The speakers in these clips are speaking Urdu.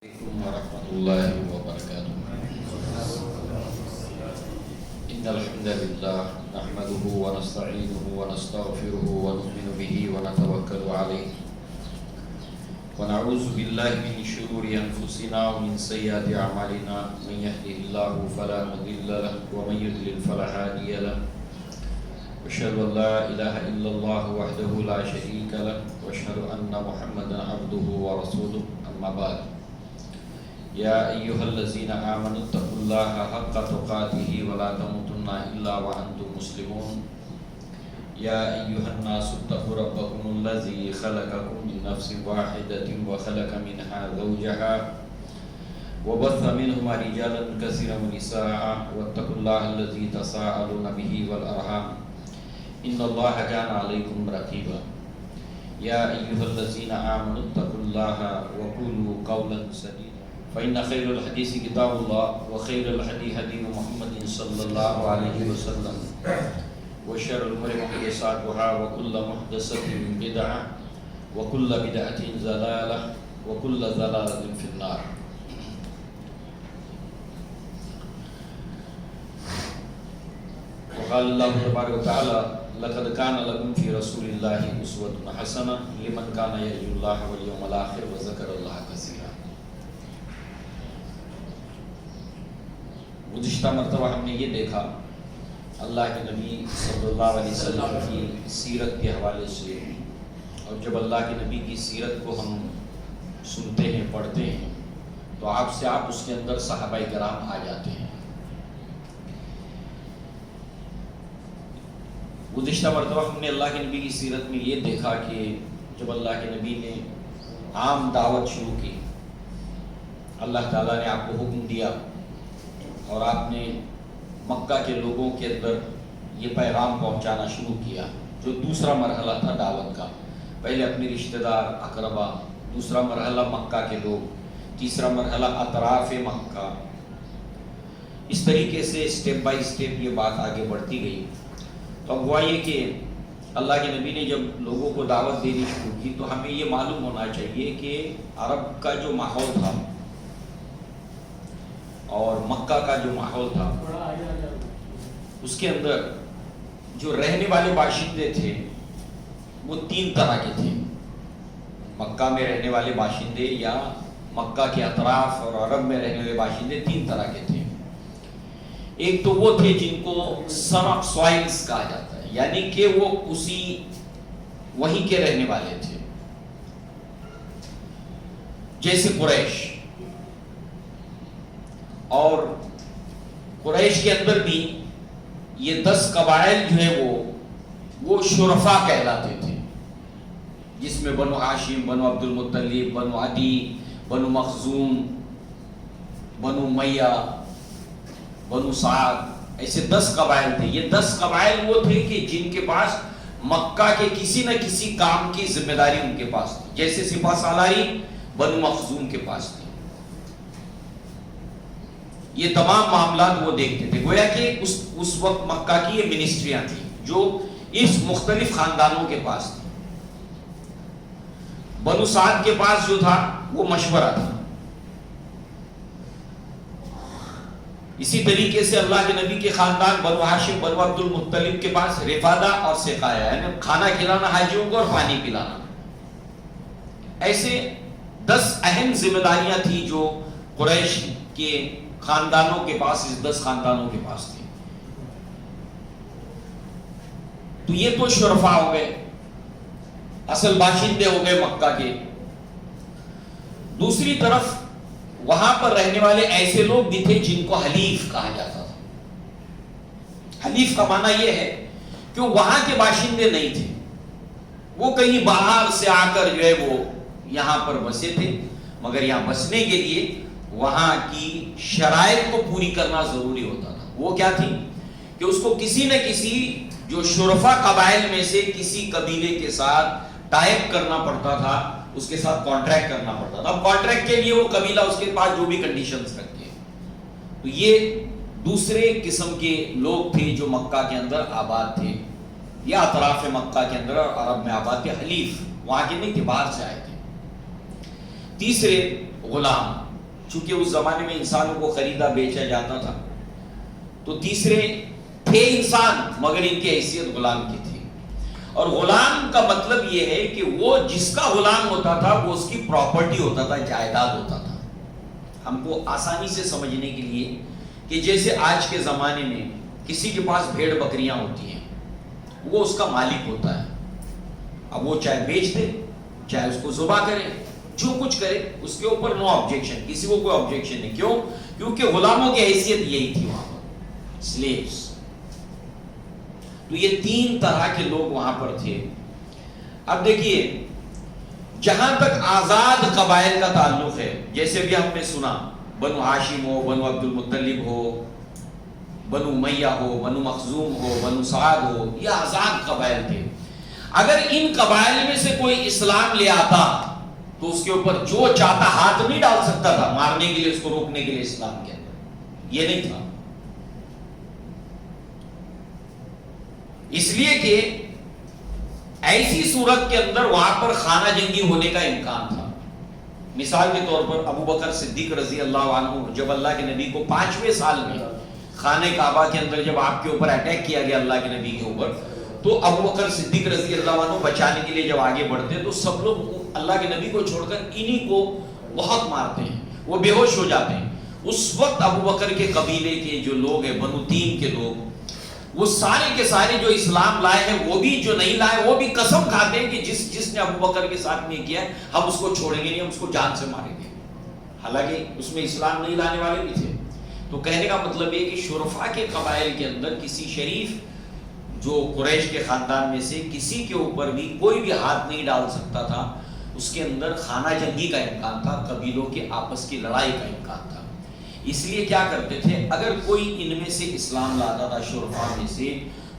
عليكم ورحمة الله وبركاته. إن الحمد لله نحمده ونستعينه ونستغفره ونؤمن به ونتوكل عليه ونعوذ بالله من شرور أنفسنا ومن سيئات أعمالنا. من يهده الله فلا مضل له ومن يضلل فلا هادي له. أشهد أن لا إله إلا الله وحده لا شريك له وأشهد أن محمدا عبده ورسوله. أما بعد، يا أيها الذين آمنوا اتقوا الله حق تقاته ولا تموتن إلا وأنتم مسلمون. يا أيها الناس اتقوا ربكم الذي خلقكم من نفس واحدة وخلق منها زوجها وبث منهما رجالا كثيرا ونساء واتقوا الله الذي تساءلون به والأرحام إن الله كان عليكم رقيبا. يا أيها الذين آمنوا اتقوا الله وقولوا قولا سديدا فإن خير الحديث كتاب الله وخير الهدي هدي محمد صلى الله عليه وسلم وشر الأمور محدثاتها وكل محدثة بدعة وكل بدعة ضلالة وكل ضلالة في النار. وقال الله تبارك وتعالى: لقد كان لكم في رسول الله أسوة حسنة لمن كان يرجو الله واليوم الآخر وذكر الله كثيرا. گزشتہ مرتبہ ہم نے یہ دیکھا اللہ کے نبی صلی اللہ علیہ وسلم کی سیرت کے حوالے سے، اور جب اللہ کے نبی کی سیرت کو ہم سنتے ہیں پڑھتے ہیں تو آپ سے آپ اس کے اندر صحابہ کرام آ جاتے ہیں. گزشتہ مرتبہ ہم نے اللہ کے نبی کی سیرت میں یہ دیکھا کہ جب اللہ کے نبی نے عام دعوت شروع کی، اللہ تعالیٰ نے آپ کو حکم دیا اور آپ نے مکہ کے لوگوں کے اندر یہ پیغام پہنچانا شروع کیا، جو دوسرا مرحلہ تھا دعوت کا. پہلے اپنے رشتہ دار اقربا، دوسرا مرحلہ مکہ کے لوگ، تیسرا مرحلہ اطراف مکہ. اس طریقے سے اسٹیپ بائی اسٹیپ یہ بات آگے بڑھتی گئی. تو اب ہوا یہ کہ اللہ کے نبی نے جب لوگوں کو دعوت دینی شروع کی تو ہمیں یہ معلوم ہونا چاہیے کہ عرب کا جو ماحول تھا اور مکہ کا جو ماحول تھا اس کے اندر جو رہنے والے باشندے تھے وہ تین طرح کے تھے. مکہ میں رہنے والے باشندے یا مکہ کے اطراف اور عرب میں رہنے والے باشندے تین طرح کے تھے. ایک تو وہ تھے جن کو سمک سوائلز کہا جاتا ہے، یعنی کہ وہ وہیں کے رہنے والے تھے، جیسے قریش. اور قریش کے اندر بھی یہ 10 قبائل جو ہیں وہ شرفا کہلاتے تھے، جس میں بنو ہاشم، بنو عبد المطلب، بنو عدی، بنو مخزوم، بنو امیہ، بنو سعد، ایسے 10 قبائل تھے. یہ 10 قبائل وہ تھے کہ جن کے پاس مکہ کے کسی نہ کسی کام کی ذمہ داری ان کے پاس تھی. جیسے سپہ سالاری بنو مخزوم کے پاس تھی. یہ تمام معاملات وہ دیکھتے تھے. گویا کہ اس وقت مکہ کی یہ منسٹریاں تھیں جو اس مختلف خاندانوں کے پاس تھی. بنو سعد کے پاس جو تھا وہ مشورہ تھا. اسی طریقے سے اللہ کے نبی کے خاندان بنو ہاشم، بنو عبد المطلب کے پاس رفادہ اور سقایا، یعنی کھانا کھلانا حاجیوں کو اور پانی پلانا. ایسے 10 اہم ذمہ داریاں تھیں جو قریش کے خاندانوں کے پاس، اس 10 خاندانوں کے پاس تھی. تو یہ تو شرفا ہو گئے، اصل باشندے ہو گئے مکہ کے. دوسری طرف وہاں پر رہنے والے ایسے لوگ بھی تھے جن کو حلیف کہا جاتا تھا. حلیف کا معنی یہ ہے کہ وہاں کے باشندے نہیں تھے، وہ کہیں باہر سے آ کر جو ہے وہ یہاں پر بسے تھے، مگر یہاں بسنے کے لیے وہاں کی شرائط کو پوری کرنا ضروری ہوتا تھا. وہ کیا تھی کہ اس کو کسی نہ کسی جو شرفا قبائل میں سے کسی قبیلے کے ساتھ ٹائپ کرنا پڑتا تھا، اس کے ساتھ کانٹریکٹ کرنا پڑتا تھا. اب کانٹریکٹ کے لیے وہ قبیلہ اس کے پاس جو بھی کنڈیشنز رکھتے ہیں. تو یہ دوسرے قسم کے لوگ تھے جو مکہ کے اندر آباد تھے یا اطراف مکہ کے اندر اور عرب میں آباد تھے. حلیف وہاں کے نہیں تھے، باہر سے آئے تھے. تیسرے غلام، چونکہ اس زمانے میں انسانوں کو خریدا بیچا جاتا تھا، تو تیسرے تھے انسان مگر ان کی حیثیت غلام کی تھی. اور غلام کا مطلب یہ ہے کہ وہ جس کا غلام ہوتا تھا وہ اس کی پراپرٹی ہوتا تھا، جائیداد ہوتا تھا. ہم کو آسانی سے سمجھنے کے لیے کہ جیسے آج کے زمانے میں کسی کے پاس بھیڑ بکریاں ہوتی ہیں، وہ اس کا مالک ہوتا ہے. اب وہ چاہے بیچ دے چاہے اس کو ذبح کرے، جو کچھ کرے اس کے اوپر نو آبجیکشن، کسی کو کوئی آبجیکشن نہیں. کیوں؟ کیونکہ غلاموں کی حیثیت یہی تھی وہاں پر، سلیوز. تو یہ تین طرح کے لوگ وہاں پر تھے. اب دیکھیے جہاں تک آزاد قبائل کا تعلق ہے، جیسے بھی ہم نے سنا بنو ہاشم ہو، بنو عبد المطلب ہو، بنو امیہ ہو، بنو مخزوم ہو، بنو سعد ہو، یہ آزاد قبائل تھے. اگر ان قبائل میں سے کوئی اسلام لے آتا تو اس کے اوپر جو چاہتا ہاتھ نہیں ڈال سکتا تھا مارنے کے لیے، اس کو روکنے کے لیے. اسلام کے اندر یہ نہیں تھا، اس لیے کہ ایسی صورت کے اندر وہاں پر خانہ جنگی ہونے کا امکان تھا. مثال کے طور پر ابو بکر صدیق رضی اللہ عنہ جب اللہ کے نبی کو 5ویں سال میں خانہ کعبہ کے اندر جب آپ کے اوپر اٹیک کیا گیا اللہ کے نبی کے اوپر، تو ابو بکر صدیق رضی اللہ عنہ بچانے کے لیے جب آگے بڑھتے تو سب لوگ اللہ کے نبی کو چھوڑ کر انہی کو بہت مارتے ہیں، وہ بے ہوش ہو جاتے ہیں. اس وقت ابو بکر کے قبیلے کے جو لوگ ہیں، بنو تیم کے لوگ، وہ سارے کے سارے جو اسلام لائے ہیں، وہ بھی جو نہیں لائے وہ بھی قسم کھاتے ہیں کہ جس نے ابو بکر کے ساتھ میں کیا ہم اس کو چھوڑیں گے نہیں، ہم اس کو جان سے ماریں گے. حالانکہ اس میں اسلام نہیں لانے والے بھی تھے. تو کہنے کا مطلب یہ کہ شرفاء کے قبائل کے اندر کسی شریف جو قریش کے خاندان میں سے کسی کے اوپر بھی کوئی بھی ہاتھ نہیں ڈال سکتا تھا. اس کے اندر خانہ جنگی کا امکان تھا، قبیلوں کے آپس کی لڑائی کا امکان تھا. اس لیے کیا کرتے تھے، اگر کوئی ان میں سے اسلام لاتا تھا شرفاء میں سے،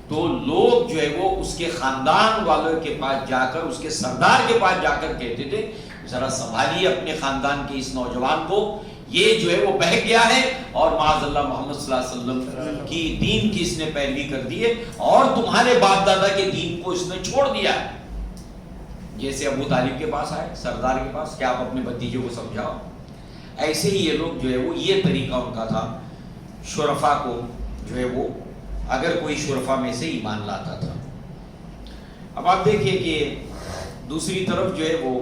تو لوگ جو ہے وہ اس کے خاندان والوں کے پاس جا کر، اس کے سردار کے پاس جا کر کہتے تھے ذرا سنبھالیے اپنے خاندان کے اس نوجوان کو، یہ جو ہے وہ بہک گیا ہے اور معاذ اللہ محمد صلی اللہ علیہ وسلم کی دین کی اس نے پیروی کر دی ہے اور تمہارے باپ دادا کے دین کو اس نے چھوڑ دیا ہے. جیسے ابو طالب کے پاس آئے سردار کے پاس کہ آپ اپنے بھتیجے کو سمجھاؤ، ایسے ہی یہ لوگ جو ہے وہ یہ طریقہ ان کا تھا شرفاء کو جو ہے وہ اگر کوئی شرفاء میں سے ایمان لاتا تھا. اب آپ دیکھیں کہ دوسری طرف جو ہے وہ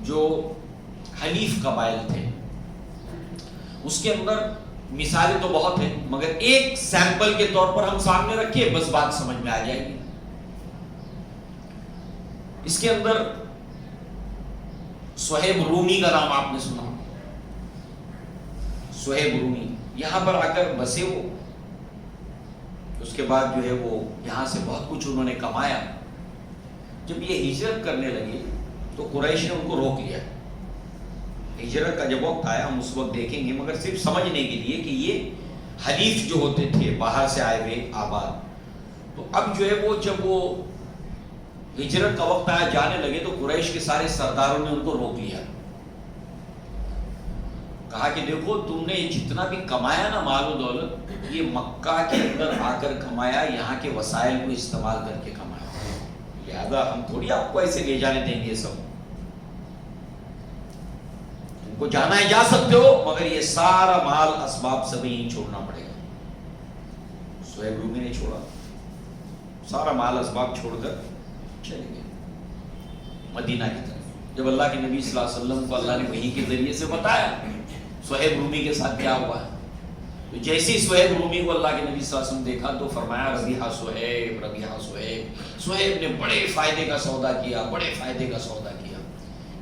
جو حنیف قبائل تھے، اس کے اندر مثالیں تو بہت ہیں مگر ایک سیمپل کے طور پر ہم سامنے رکھیے، بس بات سمجھ میں آ جائے گی. اس کے اندر صہیب رومی کا نام آپ نے سنا، صہیب رومی یہاں پر آ کر بسے وہ، اس کے بعد جو ہے وہ یہاں سے بہت کچھ انہوں نے کمایا. جب یہ ہجرت کرنے لگے تو قریش نے ان کو روک لیا. ہجرت کا جب وقت آیا ہم اس وقت دیکھیں گے، مگر صرف سمجھنے کے لیے کہ یہ حلیف جو ہوتے تھے باہر سے آئے ہوئے آباد، تو اب جو ہے وہ جب وہ ہجرت کا وقت آیا جانے لگے تو قریش کے سارے سرداروں نے ان کو روک لیا. کہا کہ دیکھو تم نے جتنا بھی کمایا نا مال و دولت، یہ مکہ کے اندر آ کر کمایا، یہاں کے وسائل کو استعمال کر کے کمایا، لہذا ہم تھوڑی آپ کو ایسے لے جانے دیں گے. سب کو جانا ہے جا سکتے ہو مگر یہ سارا مال اسباب سے بھی چھوڑنا پڑے گا. صہیب رومی نے چھوڑا، سارا مال اسباب چھوڑ کر چلے گئے مدینہ کی طرف. جب اللہ کے نبی صلی اللہ علیہ وسلم کو اللہ نے وحی کے ذریعے سے بتایا صہیب رومی کے ساتھ کیا ہوا ہے، تو جیسے ہی صہیب رومی کو اللہ کے نبی صلی اللہ علیہ وسلم دیکھا تو فرمایا ربیحہ صہیب، ربیحہ صہیب. صہیب نے بڑے فائدے کا سودا کیا، بڑے فائدے کا سودا کیا.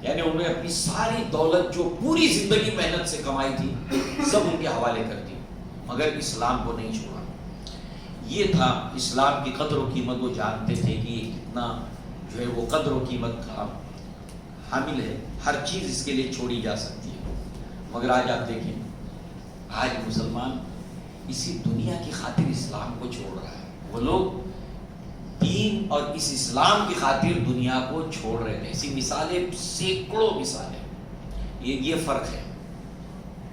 یعنی انہوں نے اپنی ساری دولت جو پوری زندگی محنت سے کمائی تھی سب ان کے حوالے کر دی مگر اسلام کو نہیں چھوڑا. یہ تھا اسلام کی قدر و قیمت. وہ جانتے تھے کہ یہ کتنا جو ہے وہ قدر و قیمت کا حامل ہے، ہر چیز اس کے لیے چھوڑی جا سکتی ہے. مگر آج آپ دیکھیں آج مسلمان اسی دنیا کی خاطر اسلام کو چھوڑ رہا ہے. وہ لوگ دین اور اس اسلام کی خاطر دنیا کو چھوڑ رہے ہیں. ایسی مثالیں سینکڑوں مثالیں. یہ فرق ہے،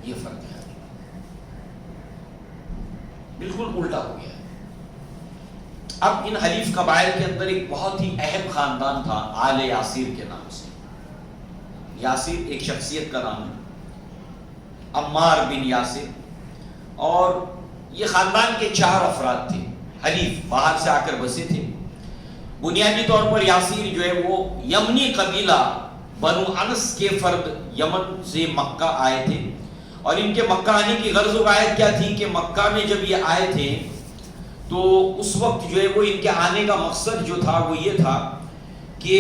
یہ فرق ہے. بالکل الٹا ہو گیا ہے. اب ان حلیف قبائل کے اندر ایک بہت ہی اہم خاندان تھا آل یاسر کے نام سے. یاسر ایک شخصیت کا نام ہے. عمار بن یاسر، اور یہ خاندان کے 4 افراد تھے، حلیف باہر سے آ کر بسے تھے۔ بنیادی طور پر یاسر جو ہے وہ یمنی قبیلہ بنو انس کے فرد یمن سے مکہ آئے تھے، اور ان کے مکہ آنے کی غرض و غایت کیا تھی کہ مکہ میں جب یہ آئے تھے تو اس وقت جو ہے وہ ان کے آنے کا مقصد جو تھا وہ یہ تھا کہ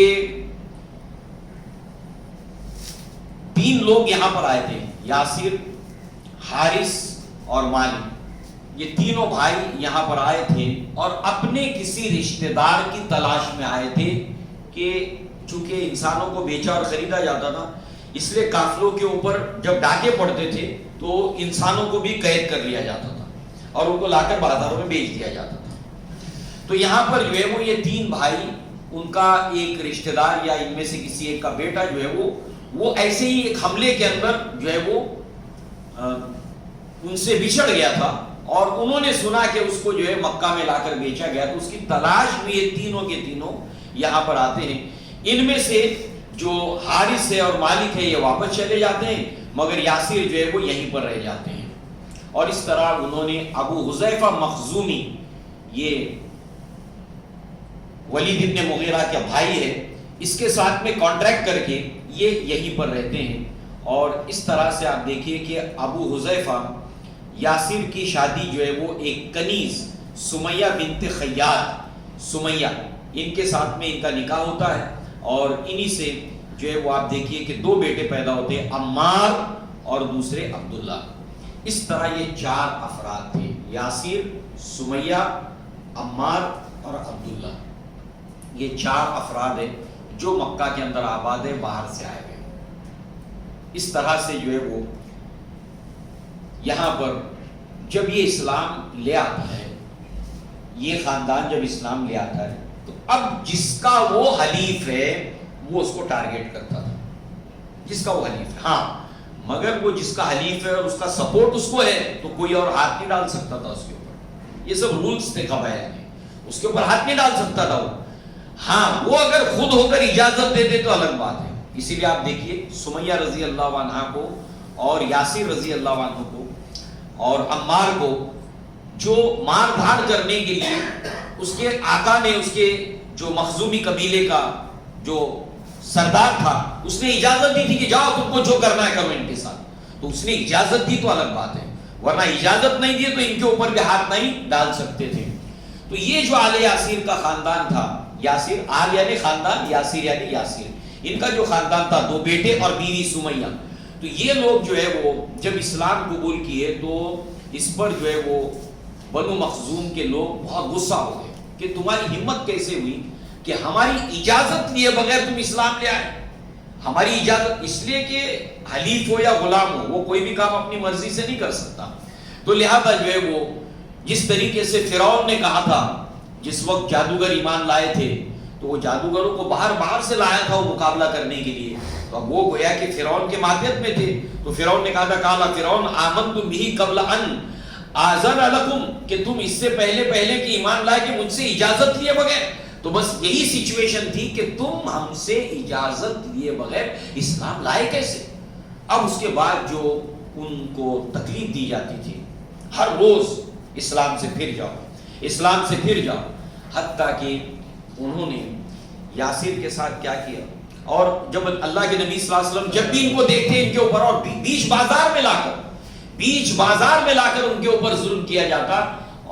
3 لوگ یہاں پر آئے تھے، یاسر، حارث اور مالک، یہ تینوں بھائی یہاں پر آئے تھے اور اپنے کسی رشتہ دار کی تلاش میں آئے تھے، کہ چونکہ انسانوں کو بیچا اور خریدا جاتا تھا، اس لیے قافلوں کے اوپر جب ڈاکے پڑتے تھے تو انسانوں کو بھی قید کر لیا جاتا تھا اور ان کو لا کر بازاروں میں بیچ دیا جاتا تھا۔ تو یہاں پر جو ہے وہ یہ 3 بھائی، ان کا ایک رشتہ دار یا ان میں سے کسی ایک کا بیٹا جو ہے وہ ایسے ہی ایک حملے کے اندر جو ہے وہ ان سے بچھڑ گیا تھا، اور انہوں نے سنا کہ اس کو جو ہے مکہ میں لا کر بیچا گیا، تو اس کی تلاش میں یہ تینوں کے تینوں یہاں پر آتے ہیں۔ ان میں سے جو حارث ہے اور مالک ہے یہ واپس چلے جاتے ہیں، مگر یاسر جو ہے وہ یہیں پر رہ جاتے ہیں، اور اس طرح انہوں نے ابو حذیفہ مخزومی، یہ ولید ابن مغیرہ کے بھائی ہے، اس کے ساتھ میں کانٹریکٹ کر کے یہ یہیں پر رہتے ہیں۔ اور اس طرح سے آپ دیکھیے کہ ابو حذیفہ یاسر کی شادی جو ہے وہ ایک کنیز سمیہ بنت خیاط، سمیہ، ان کے ساتھ میں ان کا نکاح ہوتا ہے، اور انہی سے جو ہے وہ آپ دیکھیے کہ 2 بیٹے پیدا ہوتے ہیں، عمار اور دوسرے عبداللہ۔ اس طرح یہ 4 افراد تھے، یاسر، سمیہ، عمار اور عبداللہ، یہ 4 افراد ہیں جو مکہ کے اندر آباد ہے، باہر سے آئے ہوئے۔ اس طرح سے جو ہے وہ یہاں پر جب یہ اسلام لے آتا ہے، یہ خاندان جب اسلام لے آتا ہے، تو اب جس کا وہ حلیف ہے وہ اس کو ٹارگیٹ کرتا تھا، جس کا وہ حلیف ہے، ہاں، مگر وہ جس کا حلیف ہے اور اس کا سپورٹ اس کو ہے تو کوئی اور ہاتھ نہیں ڈال سکتا تھا اس کے اوپر۔ یہ سب رولز تھے قبائل میں، اس کے اوپر ہاتھ نہیں ڈال سکتا تھا وہ۔ ہاں، وہ اگر خود ہو کر اجازت دے دے تو الگ بات ہے۔ اسی لیے آپ دیکھیے سمیہ رضی اللہ عنہا کو اور یاسر رضی اللہ عنہ کو اور عمار کو جو مار دھاڑ کرنے کے لیے اس کے آقا نے، اس کے جو مخزومی قبیلے کا جو سردار تھا، اس نے اجازت دی تھی کہ جاؤ تم کو جو کرنا ہے کرو ان کے ساتھ، تو اس نے اجازت دی تو الگ بات ہے، ورنہ اجازت نہیں دی تو ان کے اوپر بھی ہاتھ نہیں ڈال سکتے تھے۔ تو یہ جو آل یاسر کا خاندان تھا، یاسر آل یعنی خاندان، یاسر یعنی یاسر، ان کا جو خاندان تھا، 2 بیٹے اور بیوی سمیہ، تو یہ لوگ جو ہے وہ جب اسلام قبول کیے تو اس پر جو ہے وہ بنو مخزوم کے لوگ بہت غصہ ہو گئے کہ تمہاری ہمت کیسے ہوئی کہ ہماری اجازت لیے بغیر تم اسلام لے آئے۔ ہماری اجازت اس لیے کہ حلیف ہو یا غلام ہو، وہ کوئی بھی کام اپنی مرضی سے نہیں کر سکتا، تو لہذا جو ہے وہ جس طریقے سے فرعون نے کہا تھا، جس وقت جادوگر ایمان لائے تھے تو وہ جادوگروں کو باہر سے لایا تھا وہ مقابلہ کرنے کے لیے، تو اب وہ گویا کہ فرعون کے ماتحت میں تھے، تو فرعون نے کہا تھا قال فرعون آمنتم به قبل ان آذن لکم، کہ تم اس سے پہلے کہ ایمان لائے کہ مجھ سے اجازت لیے بغیر، تو بس یہی سچویشن تھی کہ تم ہم سے اجازت لیے بغیر اسلام لائے کیسے۔ اب اس کے بعد جو ان کو تکلیف دی جاتی تھی، ہر روز اسلام سے پھر جاؤ، اسلام سے پھر جاؤ، حتیٰ کہ انہوں نے یاسر کے ساتھ کیا کیا، اور جب اللہ کے نبی صلی اللہ علیہ وسلم جب بھی ان کو دیکھتے ان کے اوپر، اور بیچ بازار میں لا کر ان کے اوپر ظلم کیا جاتا،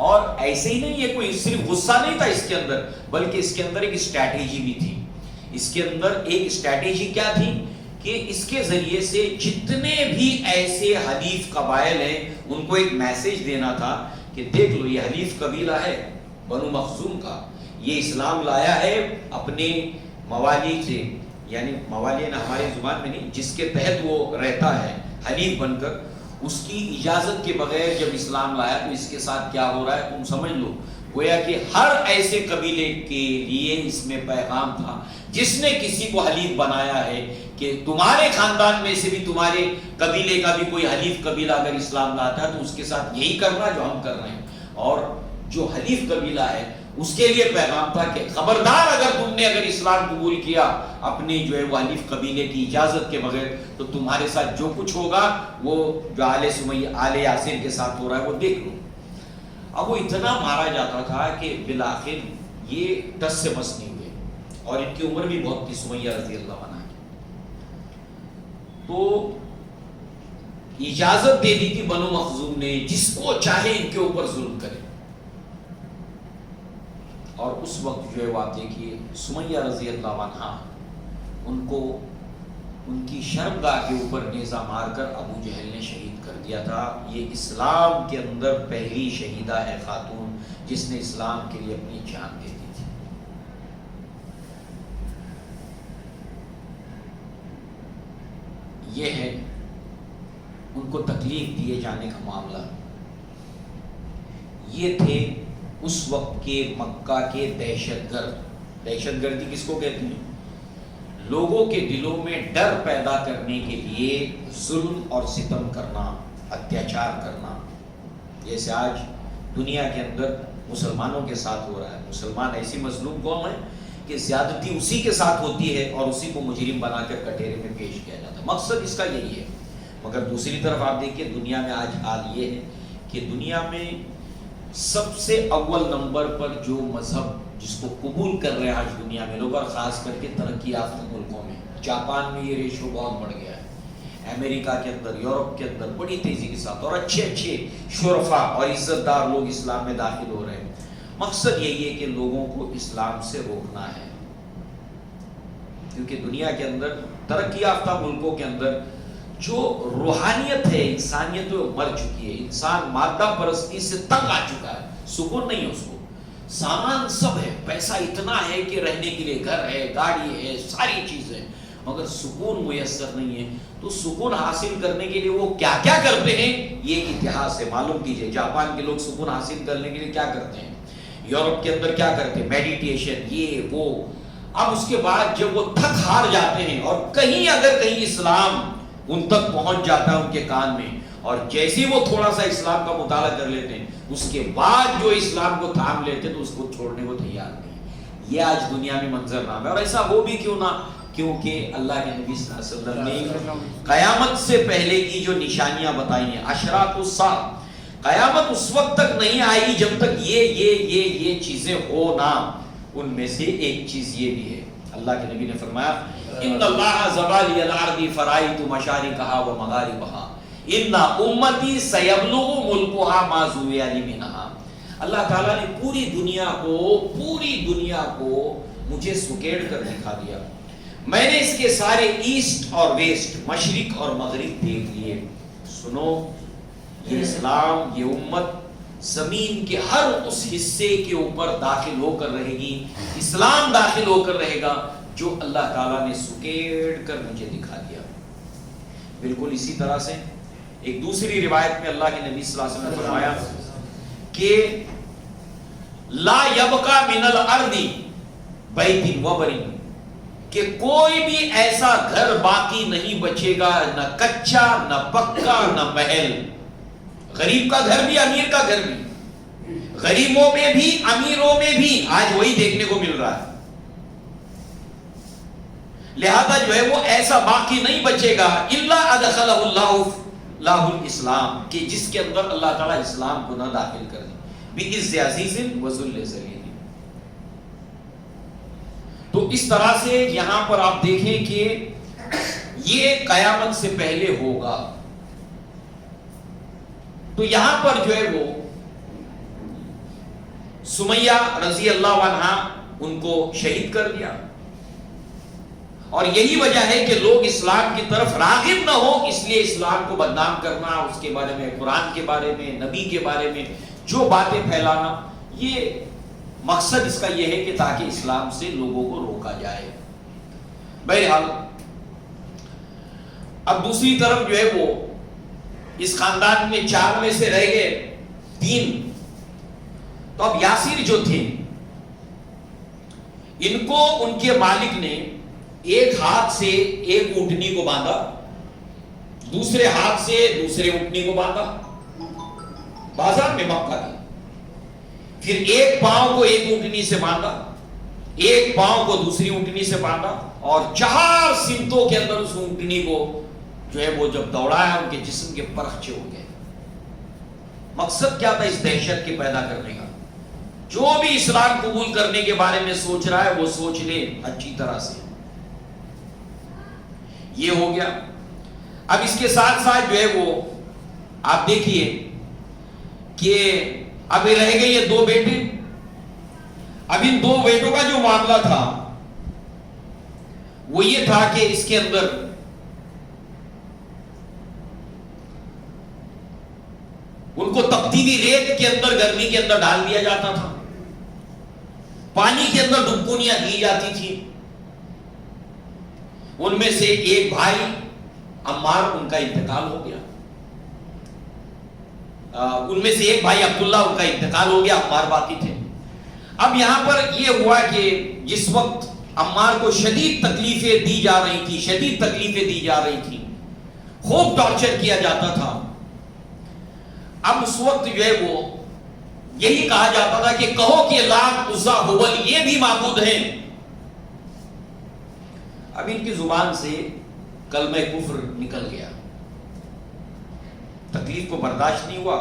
اور ایسے ہی نہیں، یہ کوئی صرف غصہ نہیں تھا اس کے اندر، بلکہ اس کے اندر ایک اسٹریٹجی بھی تھی۔ اس کے اندر ایک اسٹریٹجی کیا تھی کہ اس کے ذریعے سے جتنے بھی ایسے حلیف قبائل ہیں ان کو ایک میسج دینا تھا کہ دیکھ لو یہ حلیف قبیلہ ہے بنو مخزوم کا، یہ اسلام لایا ہے اپنے موالی سے، یعنی موالی ہماری زبان میں نہیں، جس کے تحت وہ رہتا ہے حلیف بن کر، اس کی اجازت کے بغیر جب اسلام لایا تو اس کے ساتھ کیا ہو رہا ہے تم سمجھ لو۔ گویا کہ ہر ایسے قبیلے کے لیے اس میں پیغام تھا جس نے کسی کو حلیف بنایا ہے کہ تمہارے خاندان میں سے بھی، تمہارے قبیلے کا بھی کوئی حلیف قبیلہ اگر اسلام لاتا ہے تو اس کے ساتھ یہی کرنا جو ہم کر رہے ہیں، اور جو حلیف قبیلہ ہے اس کے لیے پیغام تھا کہ خبردار اگر اسلام قبول کیا اپنی جو ہے وہ حلیف قبیلے کی اجازت کے بغیر تو تمہارے ساتھ جو کچھ ہوگا وہ جو آل یاسر کے ساتھ ہو رہا ہے وہ دیکھ لو۔ اب وہ اتنا مارا جاتا تھا کہ بالآخر یہ ٹس سے مس نہیں ہوئے، اور ان کی عمر بھی بہت تھی سمیہ رضی اللہ عنہ کی، تو اجازت دے دی تھی بنو مخزوم نے جس کو چاہے ان کے اوپر ظلم کرے۔ اور اس وقت جو ہے وہ آپ دیکھیے سمیہ رضی اللہ عنہ ان کو ان کی شرمگاہ کے اوپر نیزہ مار کر ابو جہل نے شہید کر دیا تھا۔ یہ اسلام کے اندر پہلی شہیدہ ہے خاتون جس نے اسلام کے لیے اپنی جان دے دی تھی۔ یہ ہے ان کو تکلیف دیے جانے کا معاملہ۔ یہ تھے اس وقت کے مکہ کے دہشت گرد۔ دہشت گردی کس کو کہتے ہیں؟ لوگوں کے دلوں میں ڈر پیدا کرنے کے لیے ظلم اور ستم کرنا، اتیاچار کرنا، جیسے آج دنیا کے اندر مسلمانوں کے ساتھ ہو رہا ہے۔ مسلمان ایسی مظلوم قوم ہے کہ زیادتی اسی کے ساتھ ہوتی ہے اور اسی کو مجرم بنا کر کٹہرے میں پیش کیا جاتا ہے۔ مقصد اس کا یہی ہے۔ مگر دوسری طرف آپ دیکھیے دنیا میں آج حال یہ ہے کہ دنیا میں سب سے اول نمبر پر جو مذہب جس کو قبول کر رہے ہیں آج دنیا میں لوگ، اور خاص کر کے ترقی یافتہ ملکوں میں، جاپان میں یہ ریشو بہت بڑھ گیا ہے، امریکہ کے اندر، یورپ کے اندر بڑی تیزی کے ساتھ، اور اچھے اچھے شرفا اور عزت دار لوگ اسلام میں داخل ہو رہے ہیں۔ مقصد یہی ہے کہ لوگوں کو اسلام سے روکنا ہے، کیونکہ دنیا کے اندر ترقی یافتہ ملکوں کے اندر جو روحانیت ہے، انسانیت وہ مر چکی ہے۔ انسان مادہ پرستی سے تنگ آ چکا ہے، سکون نہیں ہے اس کو۔ سامان سب ہے، پیسہ اتنا ہے کہ رہنے کے لیے گھر ہے، گاڑی ہے، ساری چیزیں، مگر سکون میسر نہیں ہے۔ تو سکون حاصل کرنے کے لیے وہ کیا کیا کرتے ہیں، یہ ایک اتہاس ہے۔ معلوم کیجئے جاپان کے لوگ سکون حاصل کرنے کے لیے کیا کرتے ہیں، یورپ کے اندر کیا کرتے ہیں، میڈیٹیشن، یہ وہ۔ اب اس کے بعد جب وہ تھک ہار جاتے ہیں اور اگر کہیں اسلام ان تک پہنچ جاتا ہے ان کے کان میں، اور جیسے وہ تھوڑا سا اسلام کا مطالعہ کر لیتے ہیں اس کے بعد جو اسلام کو تھام لیتے ہیں تو اس کو چھوڑنے کو تیار نہیں۔ یہ آج دنیا میں منظر نام ہے، اور ایسا ہو بھی کیوں نہ، کیونکہ اللہ کے نبی صلی اللہ علیہ وسلم نے قیامت سے پہلے کی جو نشانیاں بتائی ہیں، اشراط الساعہ، قیامت اس وقت تک نہیں آئے گی جب تک یہ چیزیں ہو نہ۔ ان میں سے ایک چیز یہ بھی ہے، اللہ کے نبی نے فرمایا ان اللہ زوالی الارض فرائت مشارقها ومغاربها ان امتی سیبلغ ملکها ما زوی منها۔ اللہ تعالیٰ نے پوری دنیا کو مجھے سکیڑ کر دکھا دیا، میں نے اس کے سارے ایسٹ اور ویسٹ، مشرق اور مغرب دیکھ لیے۔ سنو، یہ اسلام، یہ امت زمین کے ہر اس حصے کے اوپر داخل ہو کر رہے گی، اسلام داخل ہو کر رہے گا جو اللہ تعالیٰ نے سکیڑ کر مجھے دکھا دیا۔ بالکل اسی طرح سے ایک دوسری روایت میں اللہ کے نبی صلی اللہ علیہ وسلم نے فرمایا کہ لا یبقى من الارض بیت وبر، کہ کوئی بھی ایسا گھر باقی نہیں بچے گا، نہ کچا نہ پکا نہ محل۔ غریب کا گھر بھی، امیر کا گھر بھی، غریبوں میں بھی امیروں میں بھی آج وہی دیکھنے کو مل رہا ہے۔ لہذا جو ہے وہ ایسا باقی نہیں بچے گا الا ادخلہ اللہ الاسلام، کہ جس کے اندر اللہ تعالیٰ اسلام کو نہ داخل کر دے، بعز عزیز وذل ذلیل۔ تو اس طرح سے یہاں پر آپ دیکھیں کہ یہ قیامت سے پہلے ہوگا۔ تو یہاں پر جو ہے وہ سمیہ رضی اللہ عنہا ان کو شہید کر دیا، اور یہی وجہ ہے کہ لوگ اسلام کی طرف راغب نہ ہو، اس لیے اسلام کو بدنام کرنا، اس کے بارے میں، قرآن کے بارے میں، نبی کے بارے میں جو باتیں پھیلانا، یہ مقصد اس کا یہ ہے کہ تاکہ اسلام سے لوگوں کو روکا جائے۔ بہرحال اب دوسری طرف جو ہے وہ اس خاندان میں 4 میں سے رہ گئے 3، تو اب یاسر جو تھے ان کو ان کے مالک نے ایک ہاتھ سے ایک اونٹنی کو باندھا، دوسرے ہاتھ سے دوسرے اونٹنی کو باندھا، بازار میں مکہ کی، پھر ایک پاؤں کو ایک اونٹنی سے باندھا، ایک پاؤں کو دوسری اونٹنی سے باندھا، اور 4 سمتوں کے اندر اس اونٹنی کو جو ہے وہ جب دوڑایا ان کے جسم کے پرخچے ہو گئے۔ مقصد کیا تھا اس دہشت کے پیدا کرنے کا؟ جو بھی اسلام قبول کرنے کے بارے میں سوچ رہا ہے وہ سوچ لے اچھی طرح سے۔ یہ ہو گیا۔ اب اس کے ساتھ ساتھ جو ہے وہ آپ دیکھیے کہ اب رہ گئے یہ 2 بیٹے۔ اب ان 2 بیٹوں کا جو معاملہ تھا وہ یہ تھا کہ اس کے اندر ان کو تپتی ریت کے اندر گرمی کے اندر ڈال دیا جاتا تھا، پانی کے اندر ڈبکیاں دی جاتی تھی۔ ان میں سے ایک بھائی عمار ان کا انتقال ہو گیا، ان میں سے ایک بھائی عبداللہ ان کا انتقال ہو گیا، عمار باقی تھے۔ اب یہاں پر یہ ہوا کہ جس وقت عمار کو شدید تکلیفیں دی جا رہی تھی، خوب ٹارچر کیا جاتا تھا، اب اس وقت جو ہے وہ یہی کہا جاتا تھا کہ کہو کہ لات عزا ہبل یہ بھی معبود ہیں۔ اب ان کی زبان سے کلمہ کفر نکل گیا، تکلیف کو برداشت نہیں ہوا،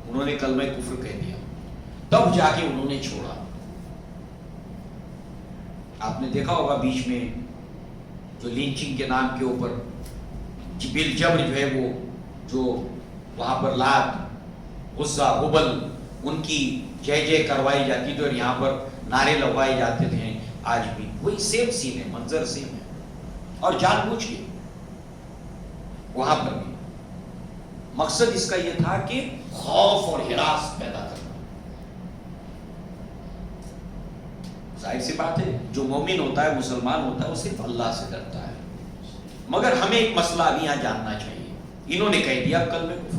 انہوں نے کلمہ کفر کہہ دیا، تب جا کے انہوں نے چھوڑا۔ آپ نے دیکھا ہوگا بیچ میں جو لینچنگ کے نام کے اوپر بل جبر جو ہے وہ جو وہاں پر لات عزا ہبل ان کی جے کروائی جاتی تھی اور یہاں پر نعرے لگوائے جاتے تھے، آج بھی وہی سیم سین ہے، منظر سیم ہے، اور جان بوجھ کے وہاں پر بھی مقصد اس کا یہ تھا کہ خوف اور ہراس پیدا کرنا۔ ظاہر سی بات ہے جو مومن ہوتا ہے، مسلمان ہوتا ہے، وہ صرف اللہ سے ڈرتا ہے، مگر ہمیں ایک مسئلہ ابھی یہاں جاننا چاہیے۔ انہوں نے کہہ دیا کلمہ کفر،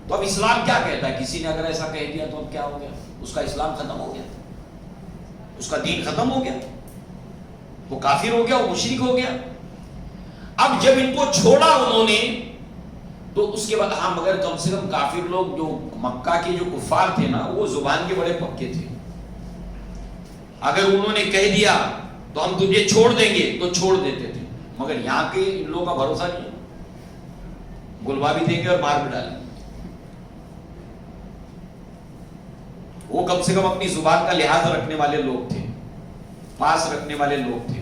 تو اب اسلام کیا کہتا ہے؟ کسی نے اگر ایسا کہہ دیا تو اب کیا ہو گیا؟ اس کا اسلام ختم ہو گیا، اس کا دین ختم ہو گیا، وہ کافر ہو گیا، وہ مشرک ہو گیا۔ اب جب ان کو چھوڑا انہوں نے تو اس کے بعد ہاں مگر کم سے کم کافر لوگ جو مکہ کے جو کفار تھے نا، وہ زبان کے بڑے پکے تھے، اگر انہوں نے کہہ دیا تو ہم تجھے چھوڑ دیں گے تو چھوڑ دیتے تھے، مگر یہاں کے ان لوگوں کا بھروسہ نہیں ہے، گلوا بھی دیں گے اور مار بھی ڈالیں گے۔ وہ کم سے کم اپنی زبان کا لحاظ رکھنے والے لوگ تھے، پاس رکھنے والے لوگ تھے۔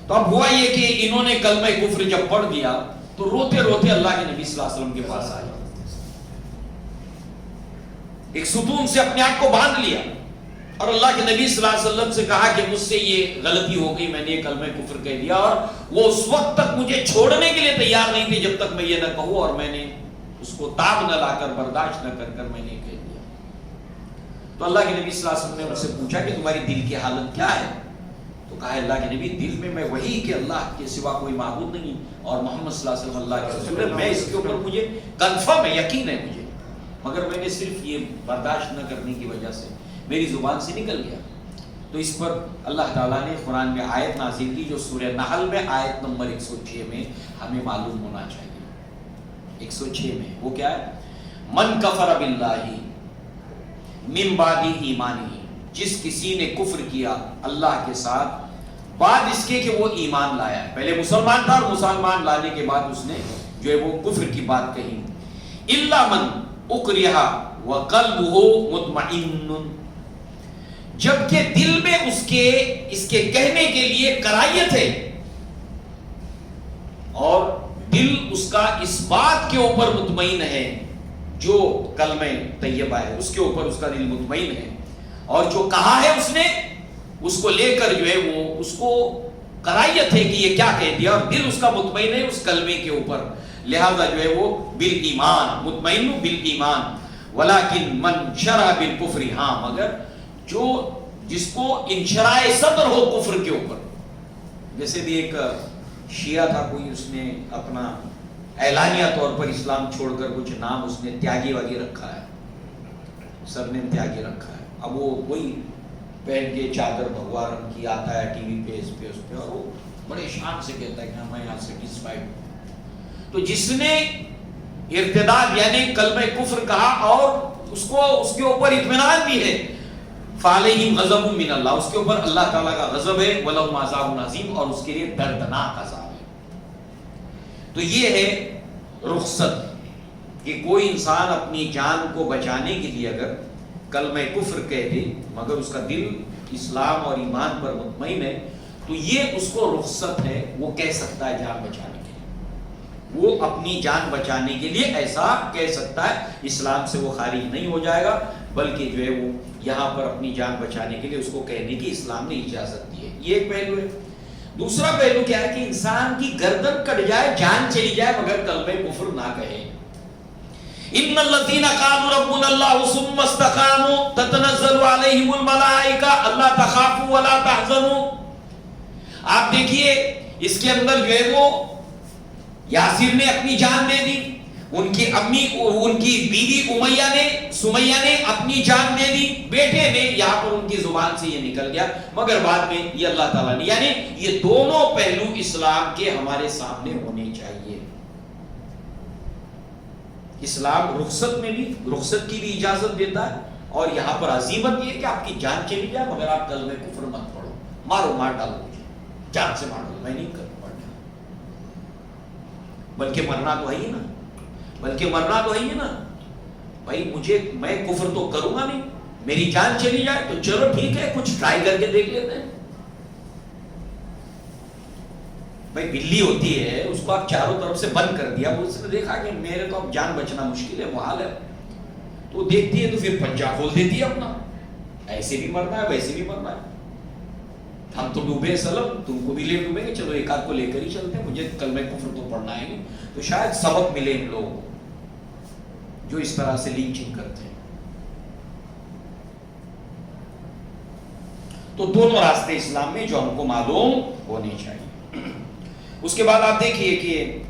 تو اب ہوا یہ کہ انہوں نے کلمہ کفر جب پڑھ دیا تو روتے روتے اللہ کے نبی صلی اللہ علیہ وسلم کے پاس آئے، ایک ستون سے اپنے آپ کو باندھ لیا اور اللہ کے نبی صلی اللہ علیہ وسلم سے کہا کہ مجھ سے یہ غلطی ہو گئی، میں نے یہ کلمہ کفر کہہ دیا، اور وہ اس وقت تک مجھے چھوڑنے کے لیے تیار نہیں تھے جب تک میں یہ نہ کہوں، اور میں نے اس کو تاب نہ لا کر، برداشت نہ کر میں نے کہہ دیا۔ تو اللہ کے نبی صلی اللہ علیہ وسلم نے ان سے پوچھا کہ تمہاری دل کی حالت کیا ہے؟ تو کہا اللہ کے نبی دل میں وہی کہ اللہ کے سوا کوئی معبود نہیں اور محمد صلی اللہ علیہ وسلم اللہ کے رسول ہے، میں اس کے اوپر مجھے کنفرم ہے، یقین ہے مجھے، مگر میں نے صرف یہ برداشت نہ کرنے کی وجہ سے میری زبان سے نکل گیا۔ تو اس پر اللہ تعالیٰ نے قرآن میں آیت نازل کی جو سورہ نحل میں آیت نمبر 106 میں ہمیں معلوم ہونا چاہیے۔ 106 میں وہ کیا ہے؟ من کفر باللہ من بعد ایمانی، جس کسی نے کفر کیا اللہ کے ساتھ بعد اس کے کہ وہ ایمان لایا ہے، پہلے مسلمان تھا اور مسلمان لانے کے بعد اس نے جو ہے وہ کفر کی بات کہی، الا من اکرہ وقلبہ مطمئن، جبکہ دل میں اس کے کہنے کے لیے کرائیت ہے اور دل اس کا اس بات کے اوپر مطمئن ہے، جو کلمہ طیبہ ہے اس کے اوپر اس کا دل مطمئن ہے، اور جو کہا ہے اس نے اس کو لے کر جو ہے وہ اس کو کرائیت ہے کہ یہ کیا کہہ دیا، اور دل اس کا مطمئن ہے اس کلمے کے اوپر، لہذا جو ہے وہ بالایمان، مطمئن بالایمان، ولیکن من شرح بالکفر، ہاں مگر جو جس کو انشراح صدر ہو کفر کے اوپر، جیسے بھی ایک شیعہ تھا کوئی، اس نے اپنا اعلانیہ طور پر اسلام چھوڑ کر کچھ نام اس نے تیاگی واگی رکھا ہے، سرنیم تیاگی رکھا ہے، اب وہ وہی پہن کے چادر بھگوا رنگ کی آتا ہے ٹی وی پہ اس پہ اور وہ بڑے شان سے کہتا ہے کہ میں یہاں سیٹسفائیڈ۔ تو جس نے ارتداد یعنی کلمہ کفر کہا اور اس کے اوپر اطمینان بھی ہے. فعلیہم غضب من اللہ, اس کے اوپر اللہ تعالیٰ کا غضب ہے. ولہم عذاب عظیم, اور اس کے لیے دردناک عذاب ہے. تو یہ ہے رخصت کہ کوئی انسان اپنی جان کو بچانے کے لیے اگر کلمہ کفر کہہ دے مگر اس کا دل اسلام اور ایمان پر مطمئن ہے تو یہ اس کو رخصت ہے, وہ کہہ سکتا ہے جان بچانے کے لیے, وہ اپنی جان بچانے کے لیے ایسا کہہ سکتا ہے. اسلام سے وہ خارج نہیں ہو جائے گا, بلکہ جو ہے وہ یہاں پر اپنی جان بچانے کے لیے اس کو کہنے کی اسلام نے اجازت دی ہے. یہ ایک پہلو ہے. دوسرا پہلو کیا ہے کہ انسان کی گردن کٹ جائے, جان چلی جائے مگر کلمہ کفر نہ کہے. ان الذين قالوا ربنا الله ثم استقاموا تتنزل عليهم الملائکہ الا تخافوا ولا تحزنوا. آپ دیکھیے اس کے اندر جو ہے وہ یاسر نے اپنی جان دے دی, ان کی امی ان کی بیوی سمیہ نے اپنی جان دے دی, بیٹے نے یہاں پر ان کی زبان سے یہ نکل گیا مگر بعد میں یہ اللہ تعالیٰ نے, یعنی یہ دونوں پہلو اسلام کے ہمارے سامنے ہونے چاہیے. اسلام رخصت میں بھی رخصت کی بھی اجازت دیتا ہے, اور یہاں پر عزیمت یہ ہے کہ آپ کی جان چلی جائے مگر آپ کلمہ کفر مت پڑھو, مارو مار ڈالو مجھے, جان سے مار دو, میں نہیں کر پڑھنا, بلکہ مرنا تو ہے ہی نا, بھائی میں کفر تو کروں گا نہیں, میری جان چلی جائے تو چلو ٹھیک ہے کچھ ٹرائی کر کے دیکھ لیتے ہیں. بھائی بلی ہوتی ہے, اس کو آپ چاروں طرف سے بند کر دیا, اس نے دیکھا کہ میرے تو اب جان بچنا مشکل ہے, محال ہے, تو دیکھتی ہے تو پھر پنجہ کھول دیتی ہے اپنا, ایسے بھی مرنا ہے ویسے بھی مرنا ہے, ہم تو ڈوبے سلم, تم کو بھی لے ڈوبیں گے, چلو ایک آدھ کو لے کر ہی چلتے ہیں, مجھے کلمہ کفر تو پڑھنا ہے نہیں. تو شاید سبق ملے ان لوگوں کو جو اس طرح سے لنچنگ کرتے ہیں. تو دونوں راستے اسلام میں جو ہم کو معلوم ہونے چاہیے. اس کے بعد آپ دیکھیے کہ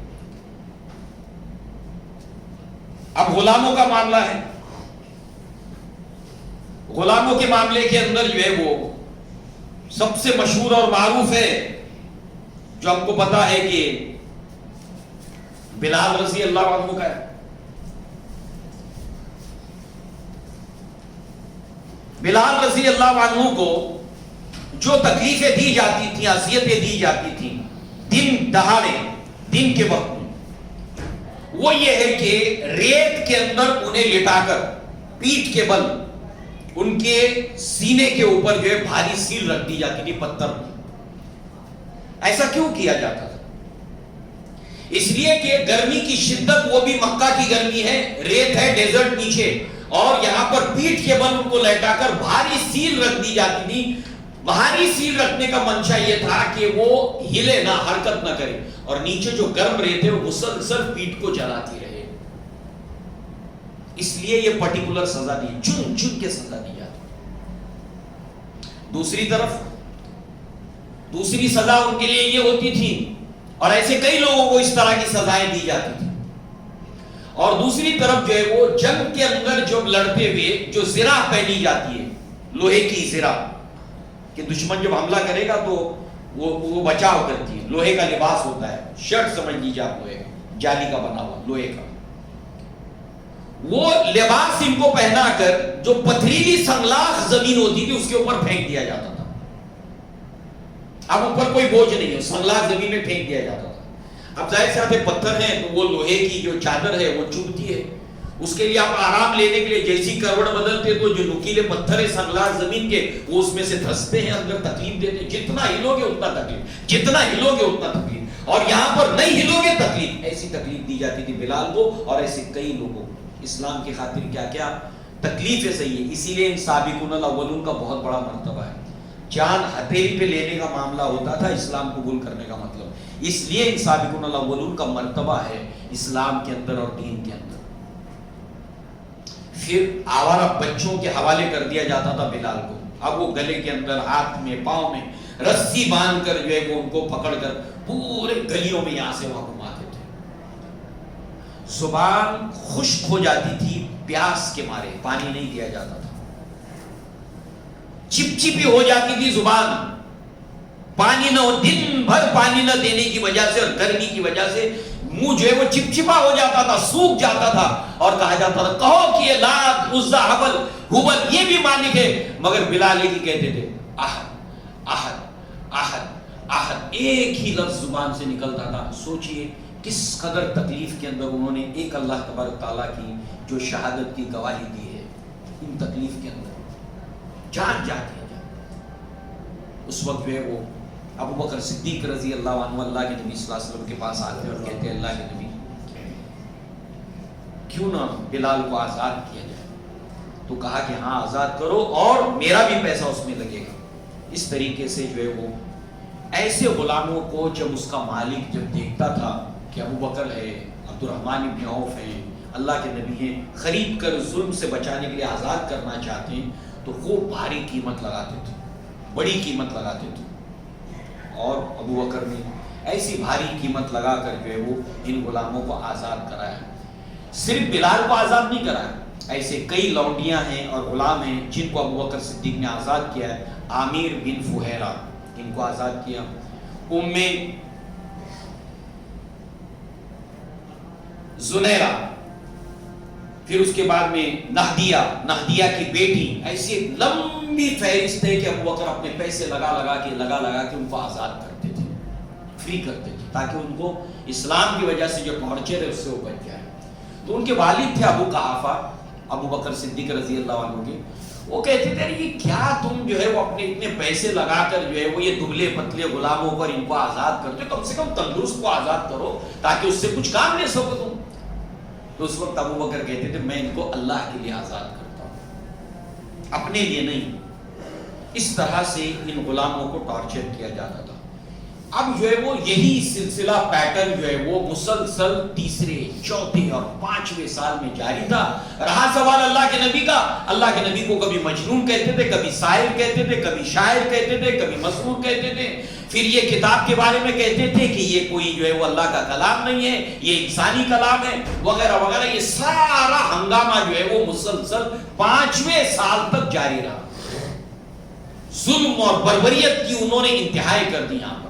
اب غلاموں کا معاملہ ہے. غلاموں کے معاملے کے اندر جو ہے وہ سب سے مشہور اور معروف ہے جو ہم کو پتا ہے کہ بلال رضی اللہ عنہ کا ہے. بلال رضی اللہ عنہ کو جو تکلیفیں دی جاتی تھیں, اذیتیں دی جاتی تھیں دن دہاڑے, دن کے وقت میں, وہ یہ ہے کہ ریت کے اندر انہیں لٹا کر پیٹھ کے بل ان کے سینے کے اوپر جو ہے بھاری سیل رکھ دی جاتی تھی پتھر میں. ایسا کیوں کیا جاتا تھا؟ اس لیے کہ گرمی کی شدت, وہ بھی مکہ کی گرمی ہے, ریت ہے, ڈیزرٹ نیچے, اور یہاں پر پیٹھ کے بل ان کو لٹا کر بھاری سیل رکھ دی جاتی تھی. بھاری سیل رکھنے کا منشا یہ تھا کہ وہ ہلے نہ, حرکت نہ کرے, اور نیچے جو گرم ریت ہے وہ مسلسل پیٹھ کو جلاتی رہے. اس لیے یہ پرٹیکولر سزا دی, چن چن کے سزا دی جاتی. دوسری طرف دوسری سزا ان کے لیے یہ ہوتی تھی, اور ایسے کئی لوگوں کو اس طرح کی سزائیں دی جاتی تھی. اور دوسری طرف جو ہے وہ جنگ کے اندر جو لڑتے ہوئے جو زرہ پہنی جاتی ہے, لوہے کی زرہ, کہ دشمن جب حملہ کرے گا تو وہ بچاؤ کرتی ہے, لوہے کا لباس ہوتا ہے, شرٹ سمجھ لیجیے آپ, لوہے کا, جالی کا بنا ہوا لوہے کا, وہ لباس ان کو پہنا کر جو پتھریلی سنگلاخ زمین ہوتی تھی اس کے اوپر پھینک دیا جاتا تھا. اب اوپر کوئی بوجھ نہیں ہے, سنگلاخ زمین میں پھینک دیا جاتا تھا. اب ظاہر سے آتے پتھر ہیں تو وہ لوہے کی جو چادر ہے وہ چبھتی ہے, اس کے لیے آپ آرام لینے کے لیے جیسی کروڑ بدلتے تو جو نکیلے پتھر ہے سنگلاخ زمین کے وہ اس میں سے دھستے ہیں, اندر تکلیف دیتے ہیں. جتنا ہلو گے اتنا تکلیف, جتنا ہلو گے اتنا تکلیف, اور یہاں پر نہیں ہلو گے تکلیف. ایسی تکلیف دی جاتی تھی بلال کو, اور ایسے کئی لوگوں کو. اسلام کی خاطر کیا کیا تکلیفیں صحیح ہے. اسی لیے ان سابقون الاولون کا بہت بڑا مرتبہ ہے. جان ہتھیلی پہ لینے کا معاملہ ہوتا تھا اسلام قبول کرنے کا مطلب, اس لیے ان سابقون الاولون کا مرتبہ ہے اسلام کے اندر اور دین کے اندر. پھر آوارہ بچوں کے حوالے کر دیا جاتا تھا بلال کو. اب وہ گلے کے اندر, ہاتھ میں, پاؤں میں رسی باندھ کر جو ہے وہ ان کو پکڑ کر پورے گلیوں میں یہاں سے وہاں گھماتے تھے. زبان خشک ہو جاتی تھی پیاس کے مارے, پانی نہیں دیا جاتا تھا. چپچپی ہو جاتی تھی زبان, پانی نہ ہو, دن بھر پانی نہ دینے کی وجہ سے اور گرمی کی وجہ سے منہ جو ہے وہ چپچپا ہو جاتا تھا، سوکھ جاتا تھا، اور کہا جاتا تھا کہو کہ یہ لات عزا حبل حبل یہ بھی مالک ہے، مگر بلال ہی کہتے تھے احد احد احد احد، ایک ہی لفظ زبان سے نکلتا تھا۔ سوچئے کس قدر تکلیف کے اندر انہوں نے ایک اللہ تبارک تعالیٰ کی جو شہادت کی گواہی دی ہے، ان تکلیف کے اندر جان جاتی ہے۔ اس وقت جو ہے وہ ابو بکر صدیق رضی اللہ عنہ اللہ کے نبی صلی اللہ علیہ وسلم کے پاس آتے ہیں اور کہتے ہیں اللہ کے نبی کیوں نہ بلال کو آزاد کیا جائے؟ تو کہا کہ ہاں آزاد کرو اور میرا بھی پیسہ اس میں لگے گا۔ اس طریقے سے جو ہے وہ ایسے غلاموں کو جب اس کا مالک جب دیکھتا تھا کہ ابو بکر ہے، عبد الرحمن بن عوف ہیں، اللہ کے نبی ہیں، خرید کر ظلم سے بچانے کے لیے آزاد کرنا چاہتے ہیں، تو خوب بھاری قیمت لگاتے تھے، بڑی قیمت لگاتے تھے۔ اور ابو بکر نے ایسی بھاری قیمت لگا کر جو ہے وہ ان غلاموں کو آزاد کرایا۔ صرف بلال کو آزاد نہیں کرایا، ایسے کئی لونڈیاں ہیں اور غلام ہیں جن کو ابو بکر صدیق نے آزاد کیا ہے۔ عامر بن فہیرہ ان کو آزاد کیا، ام زنیرہ، پھر اس کے بعد میں نہدیہ کی بیٹی، ایسی لمبی فہرست ہے کہ ابو بکر اپنے پیسے لگا لگا کے ان کو آزاد کرتے تھے، فری کرتے تھے، تاکہ ان کو اسلام کی وجہ سے جو ٹارچر ہے اس سے وہ بچ جائے۔ تو ان کے والد تھے ابو قحافہ، ابو بکر صدیق رضی اللہ عنہ کے، وہ کہتے تھے یہ کیا تم جو ہے وہ اپنے اتنے پیسے لگا کر جو ہے وہ یہ دبلے پتلے غلاموں پر ان کو آزاد کرتے، کم سے کم تندرست کو آزاد کرو تاکہ اس سے کچھ کام لے سکو تم۔ تو اس وقت ابو بکر کہتے تھے میں ان کو اللہ کے لیے آزاد کرتا ہوں، اپنے لیے نہیں۔ اس طرح سے ان غلاموں کو ٹارچر کیا جاتا تھا۔ اب جو ہے وہ یہی سلسلہ پیٹرن جو ہے وہ مسلسل تیسرے، چوتھے اور پانچویں سال میں جاری تھا۔ رہا سوال اللہ کے نبی کا، اللہ کے نبی کو کبھی مجنون کہتے تھے، کبھی ساحر کہتے تھے، کبھی شاعر کہتے تھے، کبھی مسحور کہتے تھے، پھر یہ کتاب کے بارے میں کہتے تھے کہ یہ کوئی جو ہے وہ اللہ کا کلام نہیں ہے، یہ انسانی کلام ہے، وغیرہ وغیرہ۔ یہ سارا ہنگامہ جو ہے وہ مسلسل پانچویں سال تک جاری رہا۔ ظلم اور بربریت کی انہوں نے انتہائی کر دی یہاں پر۔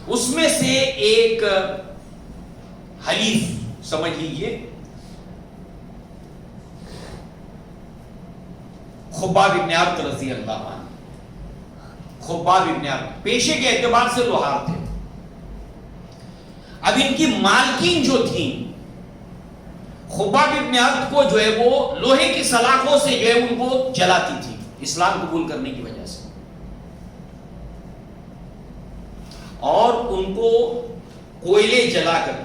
اس میں سے ایک حلیف سمجھ لیجئے، خباب ابن عبد رضی اللہ عنہ۔ خباب ابن عبد پیشے کے اعتبار سے لوہار تھے۔ اب ان کی مالکین جو تھیں، خباب ابن عبد کو جو ہے وہ لوہے کی سلاخوں سے جو ہے ان کو جلاتی تھی اسلام قبول کرنے کی وجہ سے، اور ان کو کوئلے جلا کر،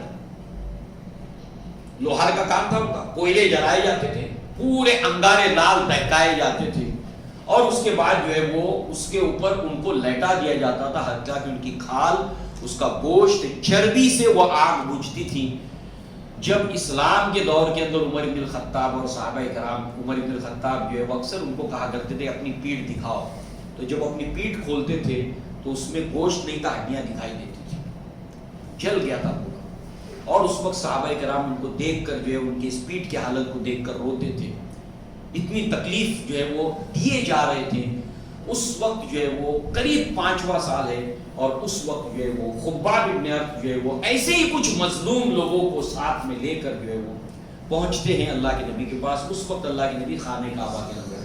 لوہار کا کام تھا ان کا، کوئلے جلائے جاتے تھے، پورے انگارے لال دہکائے جاتے تھے، اور اس کے بعد جو ہے وہ اس کے اوپر ان کو لیٹا دیا جاتا تھا، حتیٰ کہ ان کی کھال، اس کا گوشت، چربی سے وہ آگ بجھتی تھی۔ جب اسلام کے دور کے اندر عمر بن الخطاب اور صحابہ کرام، عمر بن الخطاب جو ہے وہ اکثر ان کو کہا کرتے تھے اپنی پیٹھ دکھاؤ، تو جب اپنی پیٹھ کھولتے تھے تو اس میں گوشت نہیں تھا، ہڈیاں دکھائی دیتی تھی، جل گیا تھا پورا۔ اور اس وقت صحابہ کرام ان کو دیکھ کر جو ہے ان کی اس پیٹھ کی حالت کو دیکھ کر روتے تھے، اتنی تکلیف جو ہے وہ دیے جا رہے تھے۔ اس وقت جو ہے وہ قریب 5واں سال ہے، اور اس وقت جو ہے وہ خباب ابن عبد جو ہے وہ ایسے ہی کچھ مظلوم لوگوں کو ساتھ میں لے کر جو ہے وہ پہنچتے ہیں اللہ کے نبی کے پاس۔ اس وقت اللہ کے نبی خانہ کعبہ کے اندر،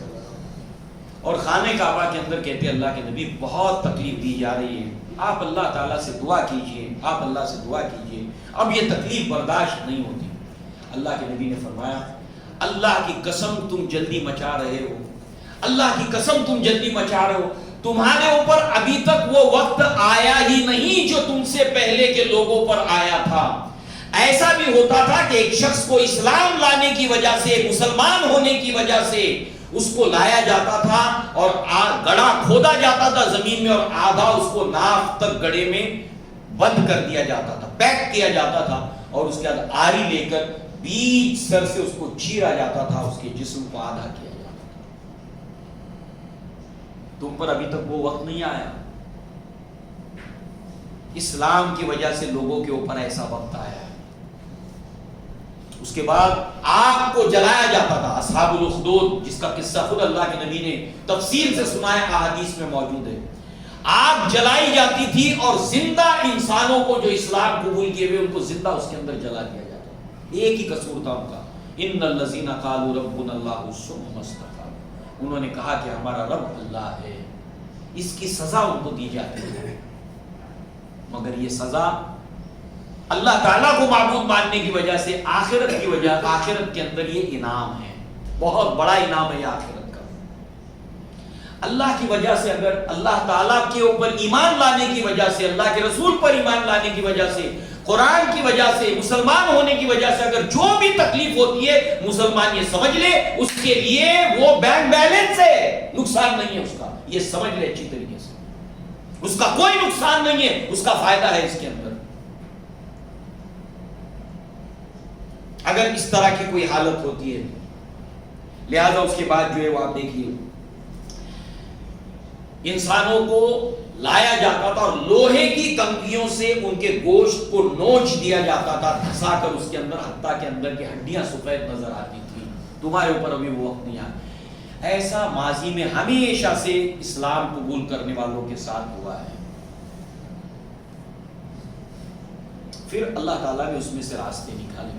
اور خانہ کعبہ کے اندر کہتے ہیں اللہ کے نبی بہت تکلیف دی جا رہی ہے، آپ اللہ تعالیٰ سے دعا کیجئے، آپ اللہ سے دعا کیجئے، اب یہ تکلیف برداشت نہیں ہوتی۔ اللہ کے نبی نے فرمایا اللہ کی قسم تم جلدی مچا رہے ہو، اللہ کی قسم تم جلدی مچا رہے ہو، تمہارے اوپر ابھی تک وہ وقت آیا ہی نہیں جو تم سے پہلے کے لوگوں پر آیا تھا۔ ایسا بھی ہوتا تھا کہ ایک شخص کو اسلام لانے کی وجہ سے، مسلمان ہونے کی وجہ سے اس کو لایا جاتا تھا اور گڑھا کھودا جاتا تھا زمین میں، اور آدھا اس کو ناف تک گڑھے میں بند کر دیا جاتا تھا، پیک کیا جاتا تھا، اور اس کے بعد آری لے کر بیچ سر سے اس کو چیرا جاتا تھا، اس کے جسم کو آدھا کیا جاتا تھا۔ تم پر ابھی تک وہ وقت نہیں آیا، اسلام کی وجہ سے لوگوں کے اوپر ایسا وقت آیا ہے۔ اس کے بعد آگ کو جلایا جاتا تھا، اصحاب الاخدود، جس کا قصہ خود اللہ کے نبی نے تفصیل سے سنایا، احادیث میں موجود ہے۔ آگ جلائی جاتی تھی اور زندہ انسانوں کو جو اسلام قبول کیے ہوئے ان کو زندہ اس کے اندر جلا دیا جاتا تھا. ایک ہی قصور تھا ان کا، ان الذین قالوا ربنا اللہ ثم استقاموا، انہوں نے کہا کہ ہمارا رب اللہ ہے. اس کی سزا ان کو دی جاتی ہے، مگر یہ سزا اللہ تعالیٰ کو معبود ماننے کی وجہ سے آخرت کی وجہ، آخرت کے اندر یہ انعام ہے، بہت بڑا انعام ہے یہ آخرت کا. اللہ کی وجہ سے، اگر اللہ تعالیٰ کے اوپر ایمان لانے کی وجہ سے، اللہ کے رسول پر ایمان لانے کی وجہ سے، قرآن کی وجہ سے، مسلمان ہونے کی وجہ سے اگر جو بھی تکلیف ہوتی ہے، مسلمان یہ سمجھ لے اس کے لیے وہ بینک بیلنس ہے، نقصان نہیں ہے اس کا. یہ سمجھ لے اچھی طریقے سے، اس کا کوئی نقصان نہیں ہے، اس کا فائدہ ہے اس کے اندر. اگر اس طرح کی کوئی حالت ہوتی ہے، لہذا اس کے بعد جو ہے وہ آپ دیکھیے انسانوں کو لایا جاتا تھا اور لوہے کی کنگھیوں سے ان کے گوشت کو نوچ دیا جاتا تھا، دھسا کر اس کے اندر، حتیٰ کے اندر کی ہڈیاں سفید نظر آتی تھی. تمہارے اوپر ابھی وہ وقت نہیں آیا. ایسا ماضی میں ہمیشہ سے اسلام قبول کرنے والوں کے ساتھ ہوا ہے. پھر اللہ تعالیٰ نے اس میں سے راستے نکالے،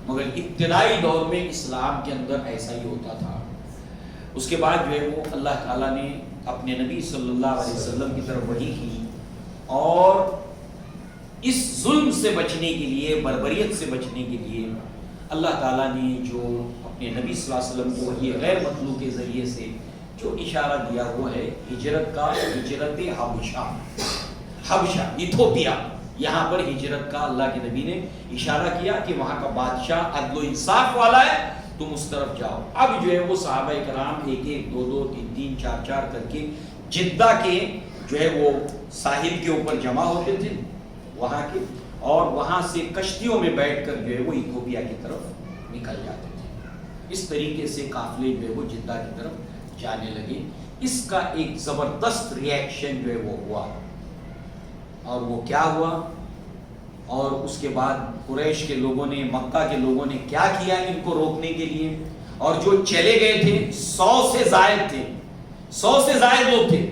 مگر ابتدائی دور میں اسلام کے اندر ایسا ہی ہوتا تھا. اس کے بعد جو ہے وہ اللہ تعالیٰ نے اپنے نبی صلی اللہ علیہ وسلم کی طرف وحی کی اور اس ظلم سے بچنے کے لیے، بربریت سے بچنے کے لیے اللہ تعالیٰ نے جو اپنے نبی صلی اللہ علیہ وسلم کو وحی غیر مطلوع کے ذریعے سے جو اشارہ دیا وہ ہے ہجرت کا، ہجرت حبشہ ایتھوپیا. یہاں پر ہجرت کا اللہ کے نبی نے اشارہ کیا کہ وہاں کا بادشاہ عدل و انصاف والا ہے، تم اس طرف جاؤ. اب جو ہے وہ صحابہ کرام ایک ایک، دو دو، تین تین، چار چار کر کے جدہ کے جو ہے وہ ساحل کے اوپر جمع ہوتے تھے وہاں کے، اور وہاں سے کشتیوں میں بیٹھ کر جو ہے وہ ایتھوپیا کی طرف نکل جاتے تھے. اس طریقے سے قافلے جو ہے وہ جدہ کی طرف جانے لگے. اس کا ایک زبردست ری ایکشن جو ہے وہ ہوا، اور وہ کیا ہوا، اور اس کے بعد قریش کے لوگوں نے، مکہ کے لوگوں نے کیا کیا ان کو روکنے کے لیے. اور جو چلے گئے تھے 100 سے زائد تھے، 100 سے زائد لوگ تھے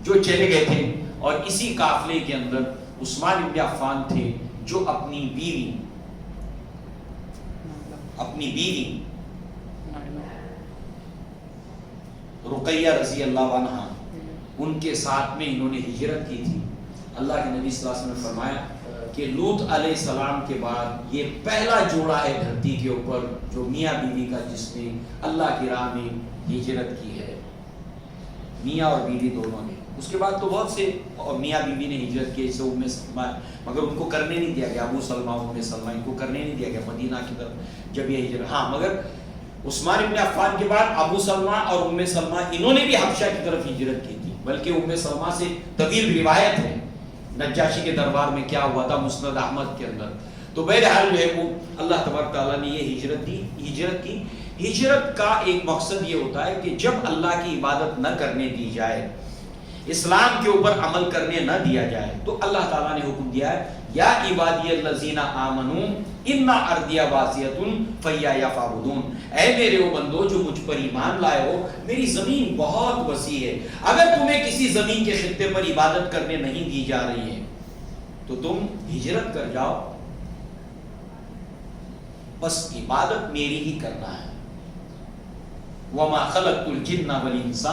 جو چلے گئے تھے. اور اسی قافلے کے اندر عثمان بن عفان تھے جو اپنی بیوی رقیہ رضی اللہ عنہا، ان کے ساتھ میں انہوں نے ہجرت کی تھی. اللہ کے نبی صلی اللہ علیہ وسلم نے فرمایا کہ لوط علیہ السلام کے بعد یہ پہلا جوڑا ہے دھرتی کے اوپر جو میاں بیوی کا، جس نے اللہ کی راہ میں ہجرت کی ہے، میاں اور بیوی دونوں نے. اس کے بعد تو بہت سے اور میاں بیوی نے ہجرت کی، جیسے ام سلمہ، مگر ان کو کرنے نہیں دیا گیا. ابو سلمہ، ام سلمہ، ان کو کرنے نہیں دیا گیا مدینہ کی طرف جب یہ ہجرت. ہاں، مگر عثمان بن عفان کے بعد ابو سلمہ اور ام سلمہ انہوں نے بھی حبشہ کی طرف ہجرت کی تھی. بلکہ ام سلمہ سے طویل روایت ہے نجاشی کے دربار میں کیا ہوا تھا، مسند احمد کے اندر. تو بہرحال جو ہے وہ اللہ تبارک تعالیٰ نے یہ ہجرت کی. ہجرت کا ایک مقصد یہ ہوتا ہے کہ جب اللہ کی عبادت نہ کرنے دی جائے، اسلام کے اوپر عمل کرنے نہ دیا جائے، تو اللہ تعالیٰ نے حکم دیا ہے یا عبادی الذین آمنوا ان ارضی واسعۃ فایایا فاعبدون، اے میرے وہ بندو جو مجھ پر ایمان لائے ہو، میری زمین بہت وسیع ہے. اگر تمہیں کسی زمین کے خطے پر عبادت کرنے نہیں دی جا رہی ہے تو تم ہجرت کر جاؤ، بس عبادت میری ہی کرنا ہے. وما خلقت الجن والانس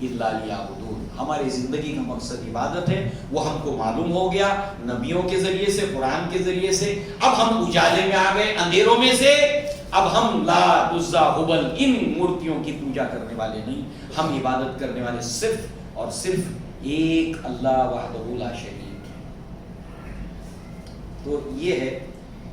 الا لیعبدون، ہماری زندگی کا مقصد عبادت ہے. وہ ہم کو معلوم ہو گیا نبیوں کے ذریعے سے، قرآن کے ذریعے سے. اب ہم اجالے میں آ گئے، اندھیروں میں سے. اب ہم لات، عزیٰ، ہبل ان مورتیوں کی پوجا کرنے والے نہیں، ہم عبادت کرنے والے صرف اور صرف ایک اللہ وحدہ لا شریک. تو یہ ہے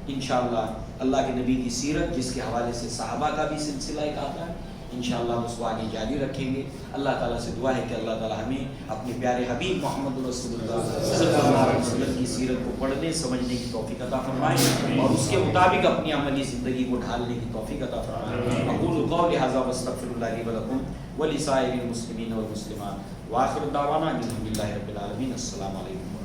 انشاءاللہ اللہ کے نبی کی سیرت، جس کے حوالے سے صحابہ کا بھی سلسلہ ایک آتا ہے. انشاءاللہ ہم اس کو آگے جاری رکھیں گے. اللہ تعالیٰ سے دعا ہے کہ اللہ تعالیٰ ہمیں اپنے پیارے حبیب محمد رسول اللہ صلی اللہ علیہ وسلم کی سیرت کو پڑھنے سمجھنے کی توفیق عطا فرمائے اور اس کے مطابق اپنی عملی زندگی کو ڈھالنے کی توفیق عطا فرمائے. اقول قولی ھذا واستغفر اللہ لی ولکم ولسائر المسلمین والمسلمات وآخر دعوانا الحمد للہ رب العالمین. السلام علیکم.